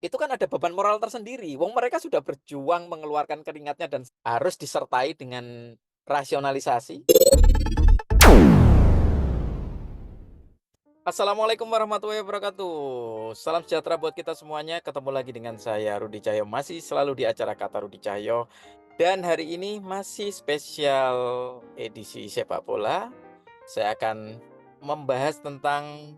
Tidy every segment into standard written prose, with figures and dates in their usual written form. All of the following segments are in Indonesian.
itu kan ada beban moral tersendiri. Wong mereka sudah berjuang mengeluarkan keringatnya dan harus disertai dengan rasionalisasi. Assalamualaikum warahmatullahi wabarakatuh. Salam sejahtera buat kita semuanya. Ketemu lagi dengan saya Rudi Cahyo, masih selalu di acara Kata Rudi Cahyo. Dan hari ini masih spesial edisi sepak bola. Saya akan membahas tentang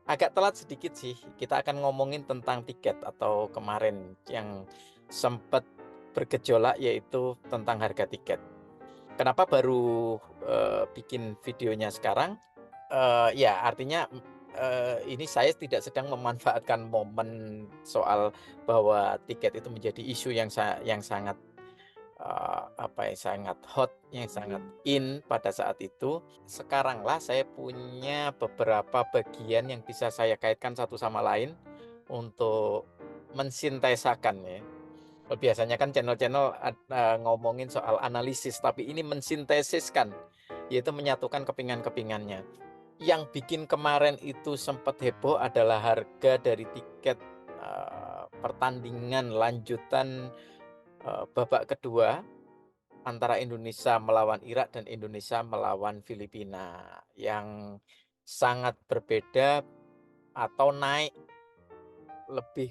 agak telat sedikit sih. Kita akan ngomongin tentang tiket atau kemarin yang sempat bergejolak, yaitu tentang harga tiket. Kenapa baru bikin videonya sekarang? Ya artinya, ini saya tidak sedang memanfaatkan momen soal bahwa tiket itu menjadi isu yang sangat, apa ya, sangat hot, yang sangat in pada saat itu. Sekaranglah saya punya beberapa bagian yang bisa saya kaitkan satu sama lain untuk mensintesakan ya. Biasanya kan channel-channel ngomongin soal analisis, tapi ini mensintesiskan, yaitu menyatukan kepingan-kepingannya. Yang bikin kemarin itu sempat heboh adalah harga dari tiket, pertandingan lanjutan, babak kedua antara Indonesia melawan Irak dan Indonesia melawan Filipina, yang sangat berbeda atau naik lebih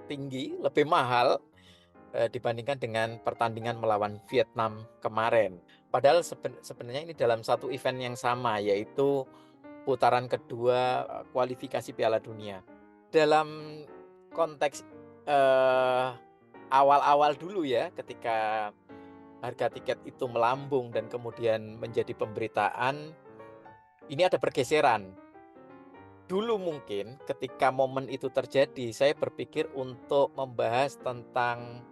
tinggi, lebih mahal, dibandingkan dengan pertandingan melawan Vietnam kemarin. Padahal sebenarnya ini dalam satu event yang sama, yaitu putaran kedua, kualifikasi Piala Dunia. Dalam konteks, eee, awal-awal dulu ya, ketika harga tiket itu melambung dan kemudian menjadi pemberitaan, ini ada pergeseran. Dulu mungkin ketika momen itu terjadi, saya berpikir untuk membahas tentang,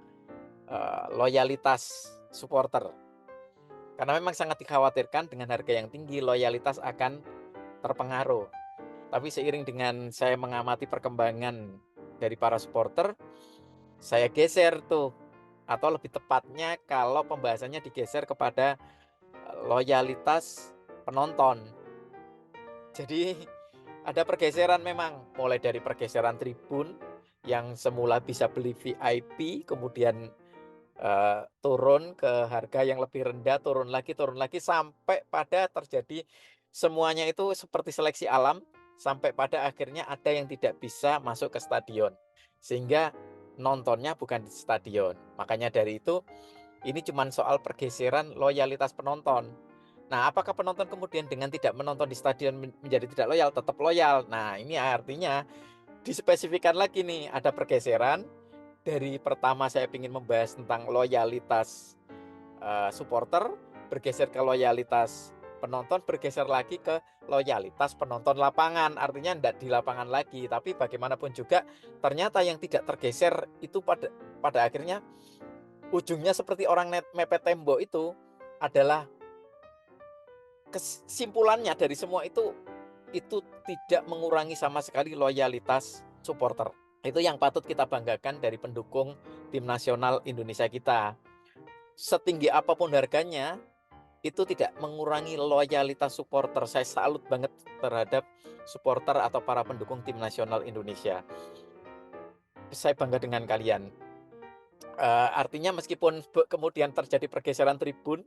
loyalitas supporter. Karena memang sangat dikhawatirkan dengan harga yang tinggi, loyalitas akan terpengaruh. Tapi seiring dengan saya mengamati perkembangan dari para supporter, saya geser tuh, atau lebih tepatnya kalau pembahasannya digeser kepada loyalitas penonton. Jadi ada pergeseran memang, mulai dari pergeseran tribun yang semula bisa beli VIP, kemudian turun ke harga yang lebih rendah, turun lagi, sampai pada terjadi semuanya itu seperti seleksi alam, sampai pada akhirnya ada yang tidak bisa masuk ke stadion. Sehingga nontonnya bukan di stadion. Makanya dari itu, ini cuma soal pergeseran loyalitas penonton. Nah, apakah penonton kemudian dengan tidak menonton di stadion menjadi tidak loyal? Tetap loyal. Nah, ini artinya dispesifikkan lagi nih, ada pergeseran dari pertama saya ingin membahas tentang loyalitas, supporter, bergeser ke loyalitas penonton, bergeser lagi ke loyalitas penonton lapangan. Artinya tidak di lapangan lagi, tapi bagaimanapun juga ternyata yang tidak tergeser itu pada akhirnya ujungnya seperti orang mepet tembok itu adalah kesimpulannya dari semua itu tidak mengurangi sama sekali loyalitas supporter. Itu yang patut kita banggakan dari pendukung tim nasional Indonesia kita. Setinggi apapun harganya, itu tidak mengurangi loyalitas supporter. Saya salut banget terhadap supporter atau para pendukung tim nasional Indonesia. Saya bangga dengan kalian. Artinya meskipun kemudian terjadi pergeseran tribun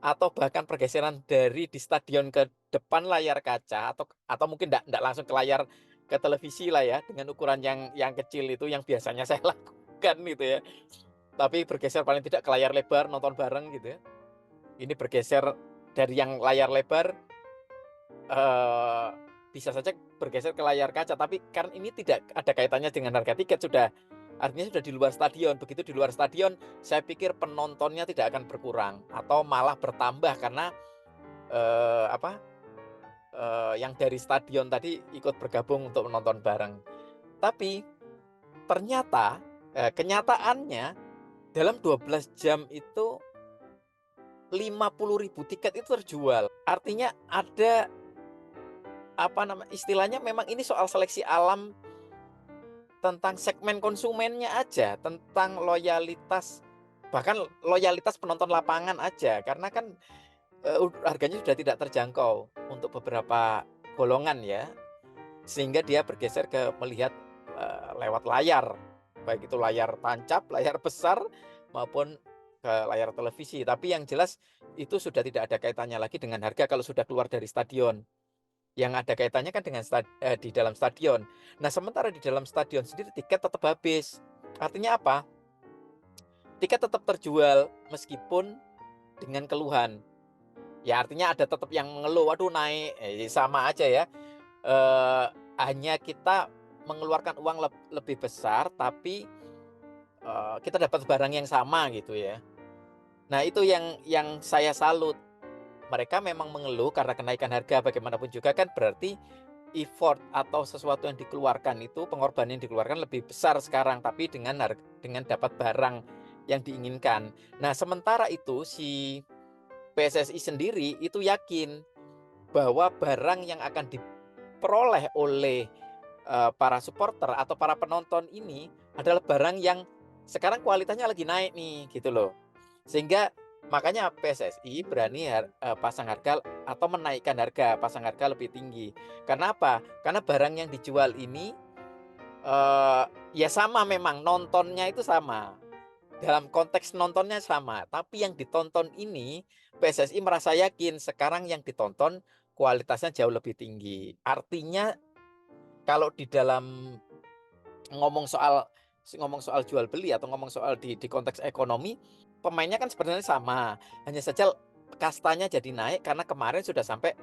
atau bahkan pergeseran dari di stadion ke depan layar kaca, atau mungkin enggak langsung ke layar, ke televisi lah ya, dengan ukuran yang kecil itu yang biasanya saya lakukan gitu ya. Tapi bergeser paling tidak ke layar lebar, nonton bareng gitu ya. Ini bergeser dari yang layar lebar, eee, bisa saja bergeser ke layar kaca, tapi karena ini tidak ada kaitannya dengan harga tiket, artinya sudah di luar stadion. Begitu di luar stadion, saya pikir penontonnya tidak akan berkurang atau malah bertambah karena, apa, yang dari stadion tadi ikut bergabung untuk menonton bareng. Tapi ternyata, kenyataannya dalam 12 jam itu 50.000 tiket itu terjual. Artinya ada, apa istilahnya, memang ini soal seleksi alam tentang segmen konsumennya aja, tentang loyalitas, bahkan loyalitas penonton lapangan aja. Karena kan, harganya sudah tidak terjangkau untuk beberapa golongan ya, sehingga dia bergeser ke melihat, lewat layar, baik itu layar tancap, layar besar maupun ke layar televisi. Tapi yang jelas itu sudah tidak ada kaitannya lagi dengan harga kalau sudah keluar dari stadion. Yang ada kaitannya kan dengan di dalam stadion. Nah, sementara di dalam stadion sendiri tiket tetap habis. Artinya apa? Tiket tetap terjual meskipun dengan keluhan. Ya artinya ada tetap yang mengeluh, "Waduh naik," sama aja ya. Hanya kita mengeluarkan uang lebih besar, tapi kita dapat barang yang sama gitu ya. Nah itu yang saya salut. Mereka memang mengeluh karena kenaikan harga, bagaimanapun juga kan berarti effort atau sesuatu yang dikeluarkan itu, pengorbanan yang dikeluarkan lebih besar sekarang, tapi dengan dapat barang yang diinginkan. Nah sementara itu si PSSI sendiri itu yakin bahwa barang yang akan diperoleh oleh para supporter atau para penonton ini adalah barang yang sekarang kualitasnya lagi naik nih gitu loh. Sehingga makanya PSSI berani pasang harga atau menaikkan harga, pasang harga lebih tinggi. Karena apa? Karena barang yang dijual ini ya sama, memang nontonnya itu sama. Dalam konteks nontonnya sama, tapi yang ditonton ini PSSI merasa yakin sekarang yang ditonton kualitasnya jauh lebih tinggi. Artinya kalau di dalam ngomong soal jual beli atau ngomong soal di konteks ekonomi, pemainnya kan sebenarnya sama. Hanya saja kastanya jadi naik karena kemarin sudah sampai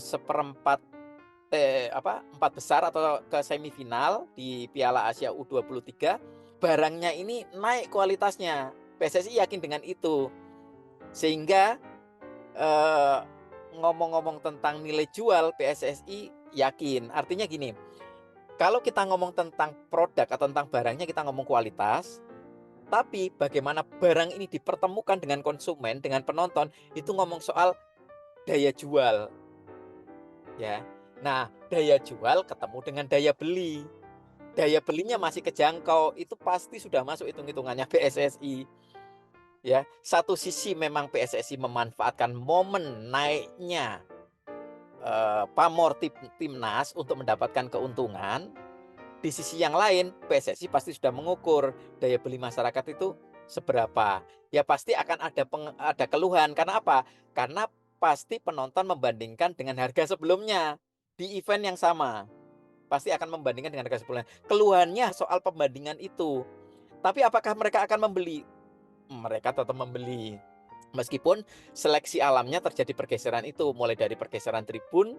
seperempat empat besar atau ke semifinal di Piala Asia U23, barangnya ini naik kualitasnya. PSSI yakin dengan itu. Sehingga eh, ngomong-ngomong tentang nilai jual, PSSI yakin. Artinya gini, kalau kita ngomong tentang produk atau tentang barangnya kita ngomong kualitas, tapi bagaimana barang ini dipertemukan dengan konsumen, dengan penonton, itu ngomong soal daya jual, ya. Nah, daya jual ketemu dengan daya beli. Daya belinya masih kejangkau, itu pasti sudah masuk hitung-hitungannya PSSI. Ya, satu sisi memang PSSI memanfaatkan momen naiknya pamor timnas untuk mendapatkan keuntungan. Di sisi yang lain, PSSI pasti sudah mengukur daya beli masyarakat itu seberapa. Ya pasti akan ada keluhan. Karena apa? Karena pasti penonton membandingkan dengan harga sebelumnya di event yang sama. Pasti akan membandingkan dengan harga sebelumnya. Keluhannya soal pembandingan itu. Tapi apakah mereka akan membeli? Mereka tetap membeli. Meskipun seleksi alamnya terjadi pergeseran itu, mulai dari pergeseran tribun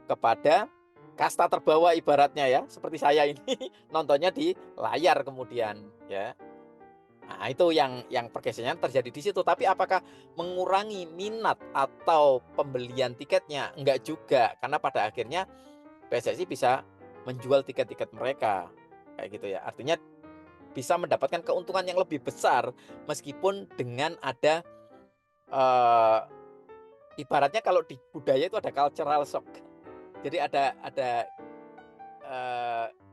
kepada kasta terbawah ibaratnya ya, seperti saya ini nontonnya di layar kemudian ya. Nah, itu yang pergeseran terjadi di situ. Tapi apakah mengurangi minat atau pembelian tiketnya? Enggak juga, karena pada akhirnya PSSI bisa menjual tiket-tiket mereka kayak gitu ya. Artinya bisa mendapatkan keuntungan yang lebih besar meskipun dengan ada ibaratnya kalau di budaya itu ada cultural shock. Jadi ada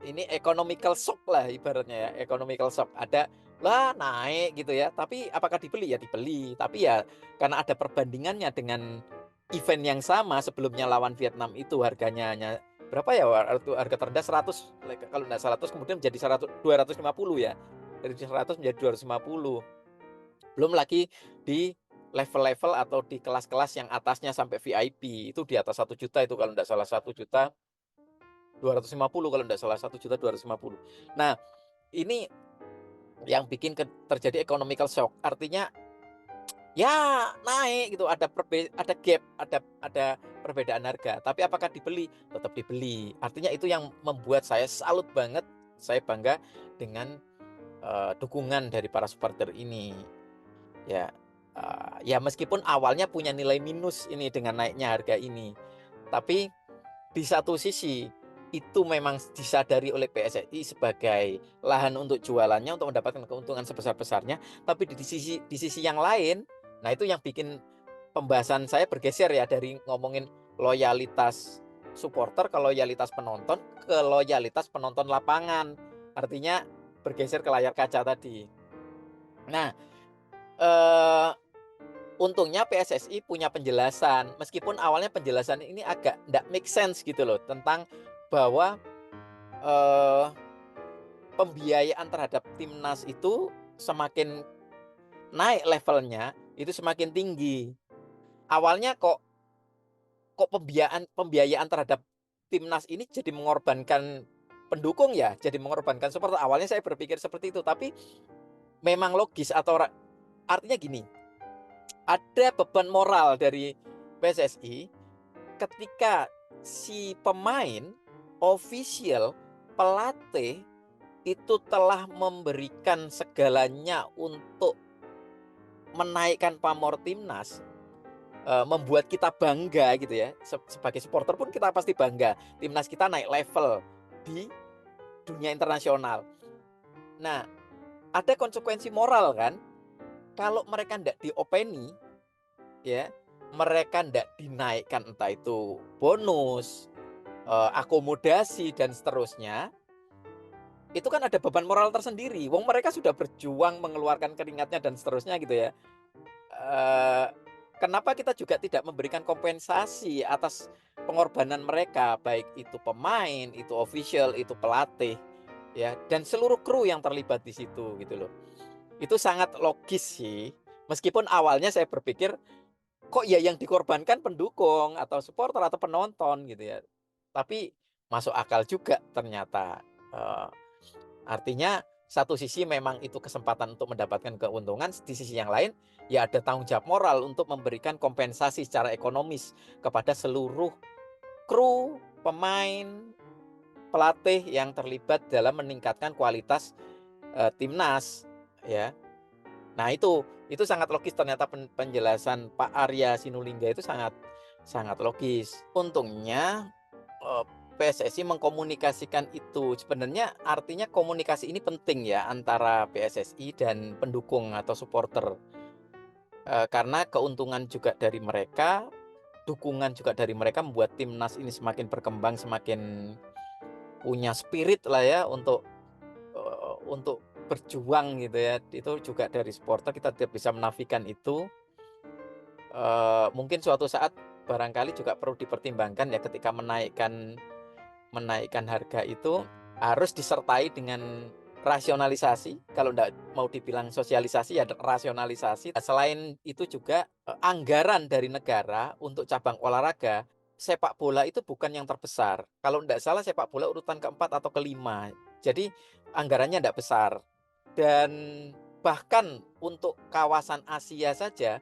ini economical shock lah ibaratnya ya, economical shock. Ada, lah naik gitu ya, tapi apakah dibeli? Ya dibeli, tapi ya karena ada perbandingannya dengan event yang sama sebelumnya lawan Vietnam itu harganya hanya berapa ya, waktu harga terendah 100, kalau enggak 100 kemudian menjadi 250 ya. Dari 100 menjadi 250. Belum lagi di level-level atau di kelas-kelas yang atasnya sampai VIP, itu di atas 1 juta itu kalau enggak salah 1.250.000 kalau enggak salah 1.250.000. Nah, ini yang bikin terjadi economical shock. Artinya ya naik gitu, ada gap, ada perbedaan harga. Tapi apakah dibeli? Tetap dibeli. Artinya itu yang membuat saya salut banget, saya bangga dengan dukungan dari para supporter ini. Ya, ya meskipun awalnya punya nilai minus ini dengan naiknya harga ini. Tapi di satu sisi itu memang disadari oleh PSSI sebagai lahan untuk jualannya, untuk mendapatkan keuntungan sebesar-besarnya. Tapi di sisi yang lain, nah itu yang bikin pembahasan saya bergeser ya dari ngomongin loyalitas supporter ke loyalitas penonton ke loyalitas penonton lapangan. Artinya bergeser ke layar kaca tadi. Nah, untungnya PSSI punya penjelasan, meskipun awalnya penjelasan ini agak nggak make sense gitu loh, tentang bahwa eee, pembiayaan terhadap timnas itu semakin naik levelnya, itu semakin tinggi. Awalnya kok pembiayaan terhadap timnas ini jadi mengorbankan pendukung ya, jadi mengorbankan supporter. Awalnya saya berpikir seperti itu, tapi memang logis atau artinya gini, ada beban moral dari PSSI ketika si pemain, official, pelatih itu telah memberikan segalanya untuk menaikkan pamor timnas, membuat kita bangga gitu ya. Sebagai supporter pun kita pasti bangga, timnas kita naik level di dunia internasional. Nah, ada konsekuensi moral kan, kalau mereka ndak diopeni ya, mereka ndak dinaikkan entah itu bonus, akomodasi dan seterusnya, itu kan ada beban moral tersendiri. Wong mereka sudah berjuang mengeluarkan keringatnya dan seterusnya gitu ya. Eee, Kenapa kita juga tidak memberikan kompensasi atas pengorbanan mereka, baik itu pemain, itu official, itu pelatih, ya, dan seluruh kru yang terlibat di situ gitu loh. Itu sangat logis sih, meskipun awalnya saya berpikir, kok ya yang dikorbankan pendukung atau supporter atau penonton gitu ya. Tapi masuk akal juga ternyata, artinya satu sisi memang itu kesempatan untuk mendapatkan keuntungan, di sisi yang lain ya ada tanggung jawab moral untuk memberikan kompensasi secara ekonomis kepada seluruh kru, pemain, pelatih yang terlibat dalam meningkatkan kualitas, timnas, ya. Nah itu sangat logis ternyata penjelasan Pak Arya Sinulinga itu sangat sangat logis. Untungnya, eee, PSSI mengkomunikasikan itu. Sebenarnya artinya komunikasi ini penting ya antara PSSI dan pendukung atau supporter, karena keuntungan juga dari mereka, dukungan juga dari mereka membuat timnas ini semakin berkembang, semakin punya spirit lah ya untuk berjuang gitu ya. Itu juga dari supporter kita tidak bisa menafikan itu. Mungkin suatu saat barangkali juga perlu dipertimbangkan ya ketika menaikkan menaikkan harga itu harus disertai dengan rasionalisasi, kalau ndak mau dibilang sosialisasi ya rasionalisasi. Selain itu juga, anggaran dari negara untuk cabang olahraga, sepak bola itu bukan yang terbesar. Kalau ndak salah sepak bola urutan keempat atau kelima. Jadi anggarannya ndak besar dan bahkan untuk kawasan Asia saja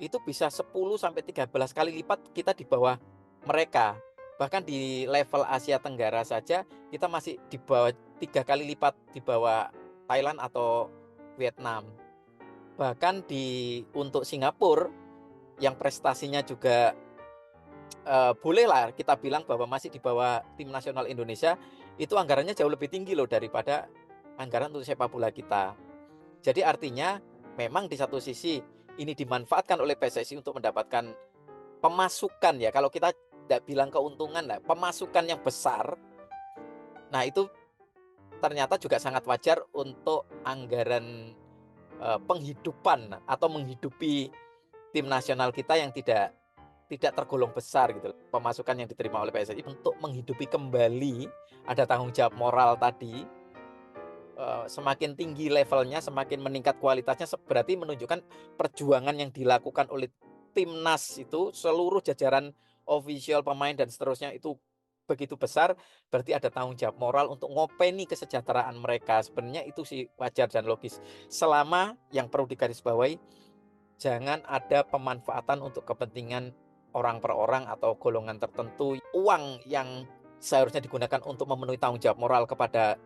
itu bisa 10 sampai 13 kali lipat kita di bawah mereka. Bahkan di level Asia Tenggara saja kita masih di bawah 3 kali lipat di bawah Thailand atau Vietnam. Bahkan untuk Singapura yang prestasinya juga, bolehlah kita bilang bahwa masih di bawah tim nasional Indonesia, itu anggarannya jauh lebih tinggi loh daripada anggaran untuk sepak bola kita. Jadi artinya memang di satu sisi ini dimanfaatkan oleh PSSI untuk mendapatkan pemasukan ya, kalau kita tidak bilang keuntungan lah, pemasukan yang besar. Nah itu ternyata juga sangat wajar untuk anggaran, penghidupan atau menghidupi tim nasional kita yang tidak tidak tergolong besar gitu. Pemasukan yang diterima oleh PSSI untuk menghidupi kembali, ada tanggung jawab moral tadi, semakin tinggi levelnya, semakin meningkat kualitasnya, berarti menunjukkan perjuangan yang dilakukan oleh timnas itu, seluruh jajaran official, pemain dan seterusnya itu begitu besar, berarti ada tanggung jawab moral untuk ngopeni kesejahteraan mereka. Sebenarnya itu sih wajar dan logis. Selama yang perlu digarisbawahi, jangan ada pemanfaatan untuk kepentingan orang per orang atau golongan tertentu. Uang yang seharusnya digunakan untuk memenuhi tanggung jawab moral kepada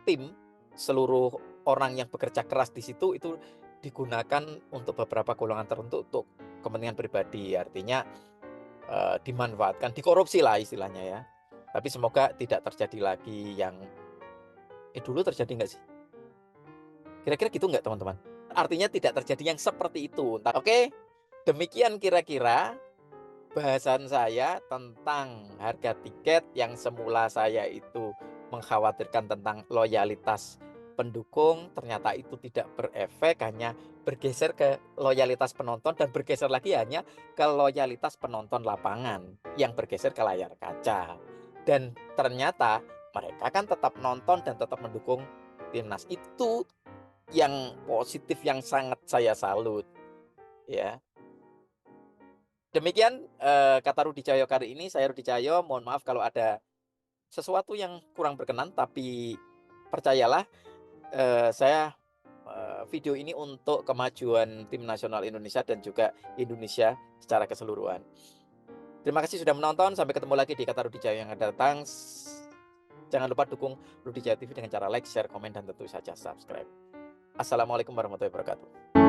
tim, seluruh orang yang bekerja keras di situ itu digunakan untuk beberapa golongan tertentu untuk kepentingan pribadi. Artinya, dimanfaatkan, dikorupsi lah istilahnya ya. Tapi semoga tidak terjadi lagi yang dulu terjadi nggak sih? Kira-kira gitu nggak teman-teman? Artinya tidak terjadi yang seperti itu. Oke, demikian kira-kira bahasan saya tentang harga tiket yang semula saya itu mengkhawatirkan tentang loyalitas pendukung, ternyata itu tidak berefek, hanya bergeser ke loyalitas penonton dan bergeser lagi hanya ke loyalitas penonton lapangan yang bergeser ke layar kaca. Dan ternyata mereka kan tetap nonton dan tetap mendukung timnas. Itu yang positif yang sangat saya salut, ya. Demikian, kata Rudi Cahyo kali ini. Saya Rudi Cahyo, mohon maaf kalau ada sesuatu yang kurang berkenan, tapi percayalah, saya, video ini untuk kemajuan tim nasional Indonesia dan juga Indonesia secara keseluruhan. Terima kasih sudah menonton, sampai ketemu lagi di kata Rudi Cahyo yang akan datang. Jangan lupa dukung Rudi Cahyo TV dengan cara like, share, komen, dan tentu saja subscribe. Assalamualaikum warahmatullahi wabarakatuh.